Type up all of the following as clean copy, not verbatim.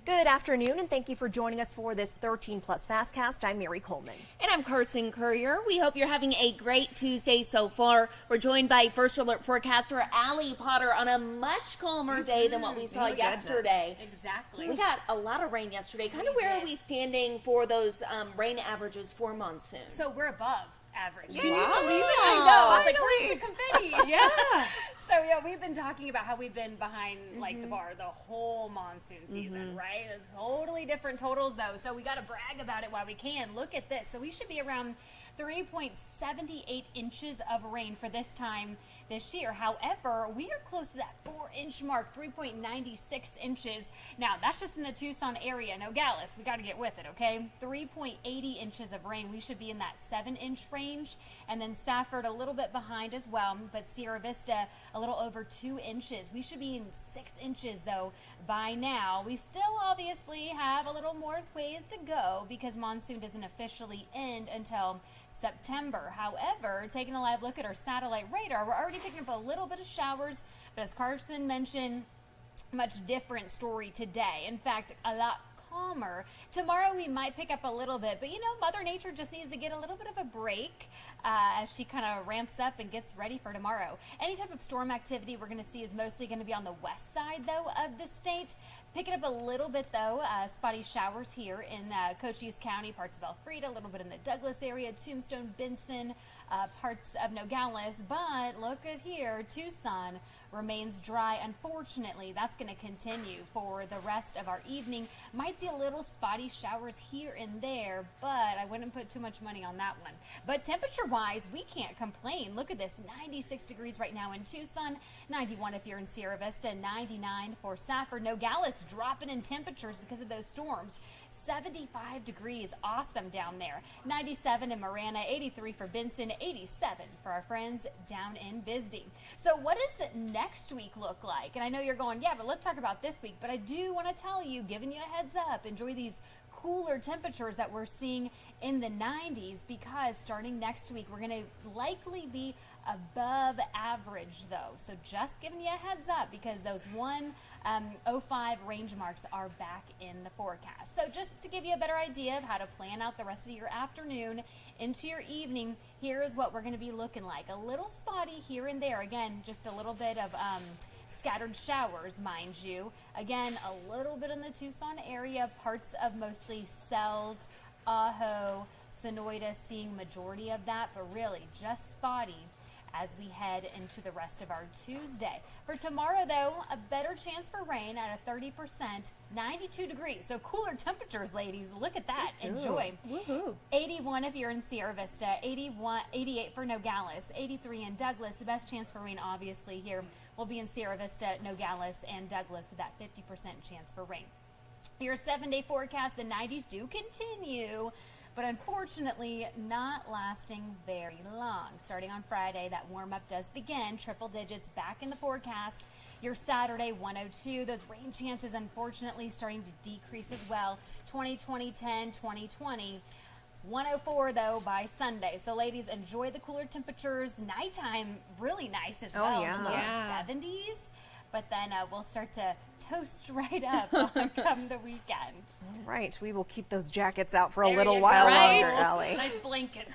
Good afternoon, and thank you for joining us for this 13 Plus FastCast. I'm Mary Coleman. And I'm Carson Courier. We hope you're having a great Tuesday so far. We're joined by First Alert forecaster Allie Potter on a much calmer day than what we saw yesterday. Exactly. We got a lot of rain yesterday. Kind of where are we standing for those rain averages for monsoon? So we're above average. Can you believe it? I know. I was like, Finally. where's the confetti? Yeah. So yeah, we've been talking about how we've been behind like the bar the whole monsoon season, right? It's totally different totals though. So we got to brag about it while we can. Look at this. So we should be around 3.78 inches of rain for this time this year. However, we are close to that 4-inch mark, 3.96 inches. Now, that's just in the Tucson area. Nogales, we got to get with it, okay? 3.80 inches of rain. We should be in that 7-inch range. And then Safford a little bit behind as well, but Sierra Vista a little over 2 inches. We should be in 6 inches, though, by now. We still obviously have a little more ways to go because monsoon doesn't officially end until September. However, taking a live look at our satellite radar, we're already picking up a little bit of showers, but as Carson mentioned, much different story today. In fact, a lot calmer. Tomorrow we might pick up a little bit, but you know, Mother Nature just needs to get a little bit of a break as she kind of ramps up and gets ready for tomorrow. Any type of storm activity we're going to see is mostly going to be on the west side, though, of the state. Picking up a little bit, though, spotty showers here in Cochise County, parts of Elfrida, a little bit in the Douglas area, Tombstone, Benson, parts of Nogales. But look at here, Tucson remains dry. Unfortunately, that's going to continue for the rest of our evening. Might see a little spotty showers here and there, but I wouldn't put too much money on that one. But temperature-wise, we can't complain. Look at this, 96 degrees right now in Tucson, 91 if you're in Sierra Vista, 99 for Safford. Nogales dropping in temperatures because of those storms. 75 degrees, awesome down there. 97 in Marana, 83 for Benson, 87 for our friends down in Bisbee. So what does next week look like? And I know you're going, yeah, but let's talk about this week. But I do want to tell you, giving you a heads up, enjoy these cooler temperatures that we're seeing in the 90s because starting next week, we're going to likely be above average though. So just giving you a heads up because those 105 range marks are back in the forecast. So just to give you a better idea of how to plan out the rest of your afternoon into your evening, here is what we're going to be looking like. A little spotty here and there. Again, just a little bit of scattered showers, mind you. Again, a little bit in the Tucson area, parts of mostly Sells, Ajo, Sonoyta seeing majority of that, but really just spotty as we head into the rest of our Tuesday. For tomorrow, though, a better chance for rain at a 30%, 92 degrees. So cooler temperatures, ladies. Look at that. Enjoy. Woohoo. 81 if you're in Sierra Vista, 88 for Nogales, 83 in Douglas. The best chance for rain, obviously, here will be in Sierra Vista, Nogales, and Douglas with that 50% chance for rain. Your 7-day forecast, the 90s do continue, but unfortunately not lasting very long. Starting on Friday, that warm-up does begin. Triple digits back in the forecast. Your Saturday, 102. Those rain chances, unfortunately, starting to decrease as well. 2020, 10, 2020. 104, though, by Sunday. So, ladies, enjoy the cooler temperatures. Nighttime, really nice as well. yeah. In the low 70s. But then we'll start to toast right up come the weekend. All right, we will keep those jackets out for a There little you while go. longer, Allie. Nice blankets.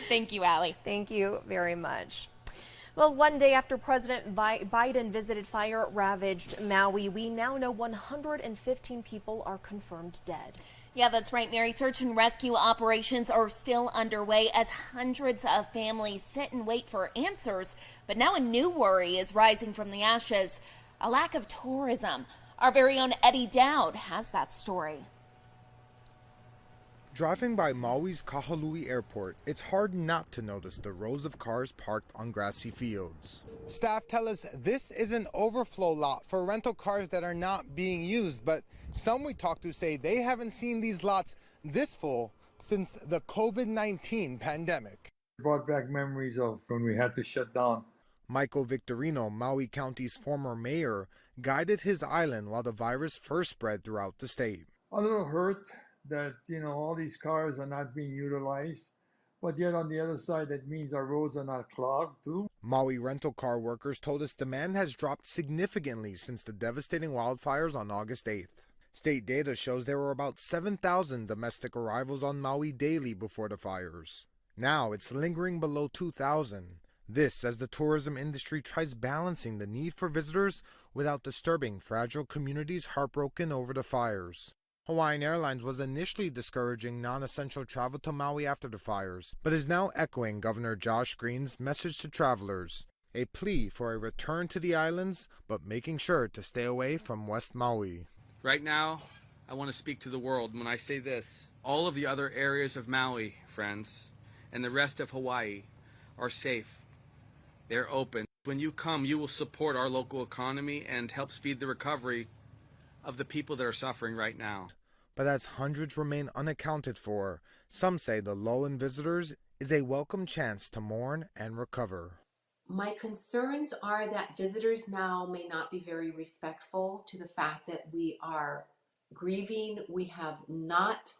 Thank you, Allie. Thank you very much. Well, one day after President Biden visited fire-ravaged Maui, we now know 115 people are confirmed dead. Yeah, that's right, Mary. Search and rescue operations are still underway as hundreds of families sit and wait for answers. But now a new worry is rising from the ashes, a lack of tourism. Our very own Eddie Dowd has that story. Driving by Maui's Kahului Airport, it's hard not to notice the rows of cars parked on grassy fields. Staff tell us this is an overflow lot for rental cars that are not being used, but some we talked to say they haven't seen these lots this full since the COVID-19 pandemic. It brought back memories of when we had to shut down. Michael Victorino, Maui County's former mayor, guided his island while the virus first spread throughout the state. A little hurt that, all these cars are not being utilized. But yet on the other side, that means our roads are not clogged too. Maui rental car workers told us demand has dropped significantly since the devastating wildfires on August 8th. State data shows there were about 7,000 domestic arrivals on Maui daily before the fires. Now it's lingering below 2,000. This as the tourism industry tries balancing the need for visitors without disturbing fragile communities heartbroken over the fires. Hawaiian Airlines was initially discouraging non-essential travel to Maui after the fires, but is now echoing Governor Josh Green's message to travelers, a plea for a return to the islands, but making sure to stay away from West Maui. Right now, I want to speak to the world when I say this. All of the other areas of Maui, friends, and the rest of Hawaii are safe. They're open. When you come, you will support our local economy and help speed the recovery of the people that are suffering right now. But as hundreds remain unaccounted for, some say the lull in visitors is a welcome chance to mourn and recover. My concerns are that visitors now may not be very respectful to the fact that we are grieving. We have not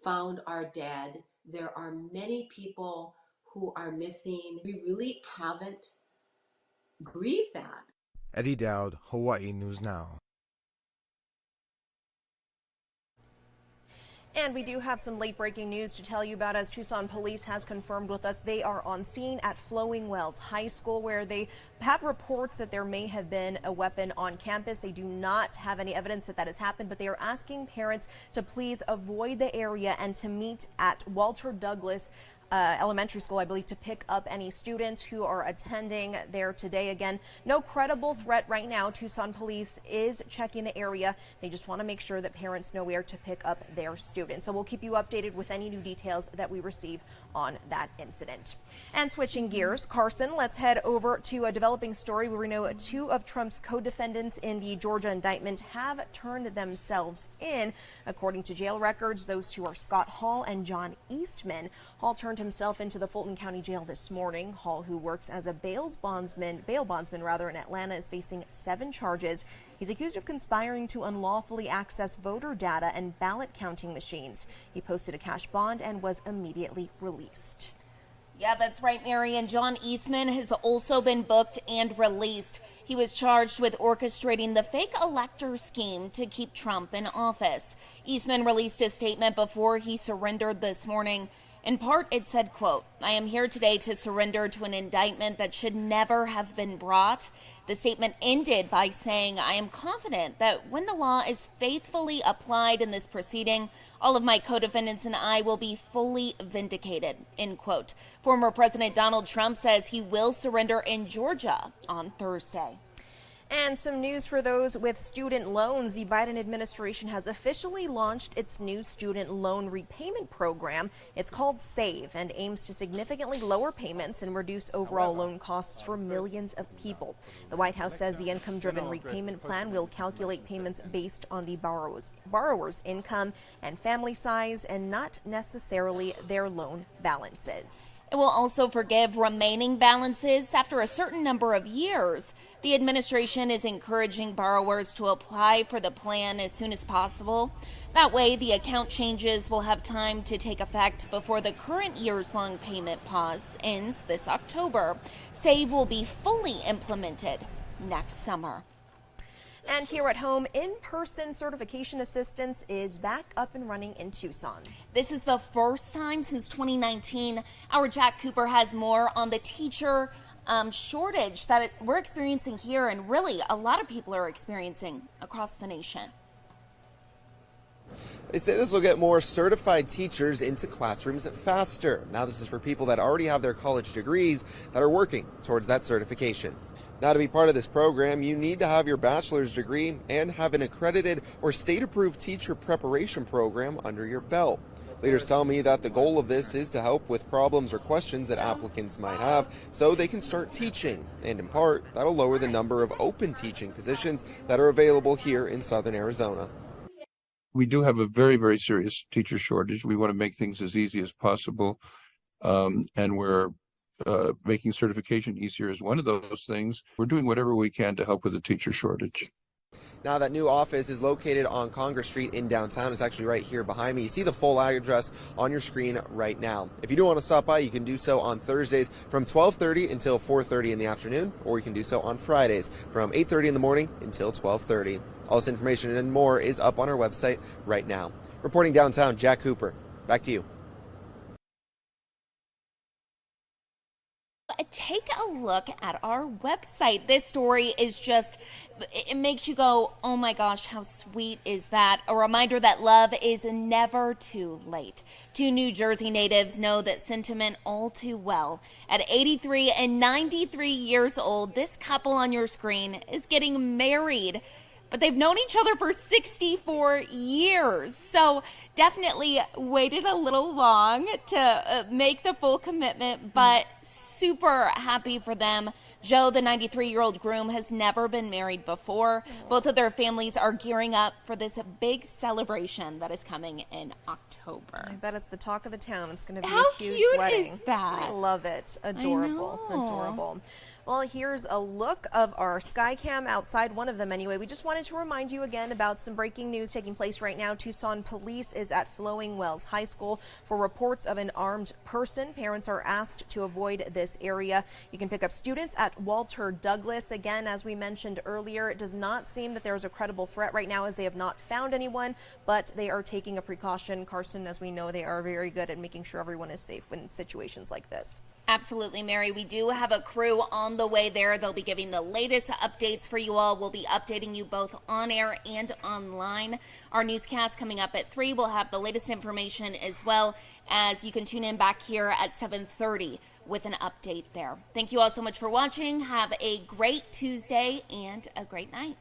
found our dead. There are many people who are missing. We really haven't grieved that. Eddie Dowd, Hawaii News Now. And we do have some late breaking news to tell you about, as Tucson Police has confirmed with us they are on scene at Flowing Wells High School, where they have reports that there may have been a weapon on campus. They do not have any evidence that that has happened, but they are asking parents to please avoid the area and to meet at Walter Douglas Elementary School, I believe, to pick up any students who are attending there today. Again, no credible threat right now. Tucson Police is checking the area. They just want to make sure that parents know where to pick up their students. So we'll keep you updated with any new details that we receive on that incident. And switching gears, Carson, let's head over to a developing story where we know two of Trump's co-defendants in the Georgia indictment have turned themselves in. According to jail records, those two are Scott Hall and John Eastman. Hall turned himself into the Fulton County Jail this morning. Hall, who works as a bail bondsman in Atlanta, is facing 7 charges. He's accused of conspiring to unlawfully access voter data and ballot counting machines. He posted a cash bond and was immediately released. Yeah, that's right, Mary. And John Eastman has also been booked and released. He was charged with orchestrating the fake elector scheme to keep Trump in office. Eastman released a statement before he surrendered this morning. In part, it said, quote, "I am here today to surrender to an indictment that should never have been brought." The statement ended by saying, "I am confident that when the law is faithfully applied in this proceeding, all of my co-defendants and I will be fully vindicated," end quote. Former President Donald Trump says he will surrender in Georgia on Thursday. And some news for those with student loans. The Biden administration has officially launched its new student loan repayment program. It's called SAVE and aims to significantly lower payments and reduce overall loan costs for millions of people. The White House says the income-driven repayment plan will calculate payments based on the borrower's income and family size and not necessarily their loan balances. It will also forgive remaining balances after a certain number of years. The administration is encouraging borrowers to apply for the plan as soon as possible. That way, the account changes will have time to take effect before the current years-long payment pause ends this October. SAVE will be fully implemented next summer. And here at home, in-person certification assistance is back up and running in Tucson. This is the first time since 2019. Our Jack Cooper has more on the teacher shortage that we're experiencing here, and really a lot of people are experiencing across the nation. They say this will get more certified teachers into classrooms faster. Now this is for people that already have their college degrees that are working towards that certification. Now, to be part of this program, you need to have your bachelor's degree and have an accredited or state-approved teacher preparation program under your belt. Leaders tell me that the goal of this is to help with problems or questions that applicants might have so they can start teaching. And in part, that'll lower the number of open teaching positions that are available here in southern Arizona. We do have a very, very serious teacher shortage. We want to make things as easy as possible, and we're making certification easier is one of those things. We're doing whatever we can to help with the teacher shortage. Now, that new office is located on Congress Street in downtown. It's actually right here behind me. You see the full address on your screen right now. If you do want to stop by, you can do so on Thursdays from 12:30 until 4:30 in the afternoon, or you can do so on Fridays from 8:30 in the morning until 12:30. All this information and more is up on our website right now. Reporting downtown, Jack Cooper. Back to you. Take a look at our website. This story is just, it makes you go, oh my gosh, how sweet is that? A reminder that love is never too late. Two New Jersey natives know that sentiment all too well. At 83 and 93 years old, this couple on your screen is getting married. But they've known each other for 64 years. So definitely waited a little long to make the full commitment, but super happy for them. Joe, the 93-year-old groom, has never been married before. Both of their families are gearing up for this big celebration that is coming in October. I bet it's the talk of the town. It's going to be How a huge cute wedding. is that? I love it. Adorable. I know. Adorable. Well, here's a look of our Skycam outside, one of them anyway. We just wanted to remind you again about some breaking news taking place right now. Tucson police is at Flowing Wells High School for reports of an armed person. Parents are asked to avoid this area. You can pick up students at Walter Douglas. Again, as we mentioned earlier, it does not seem that there's a credible threat right now as they have not found anyone, but they are taking a precaution. Carson, as we know, they are very good at making sure everyone is safe in situations like this. Absolutely, Mary. We do have a crew on the way there. They'll be giving the latest updates for you all. We'll be updating you both on air and online. Our newscast coming up at 3 will have the latest information as well as you can tune in back here at 7:30 with an update there. Thank you all so much for watching. Have a great Tuesday and a great night.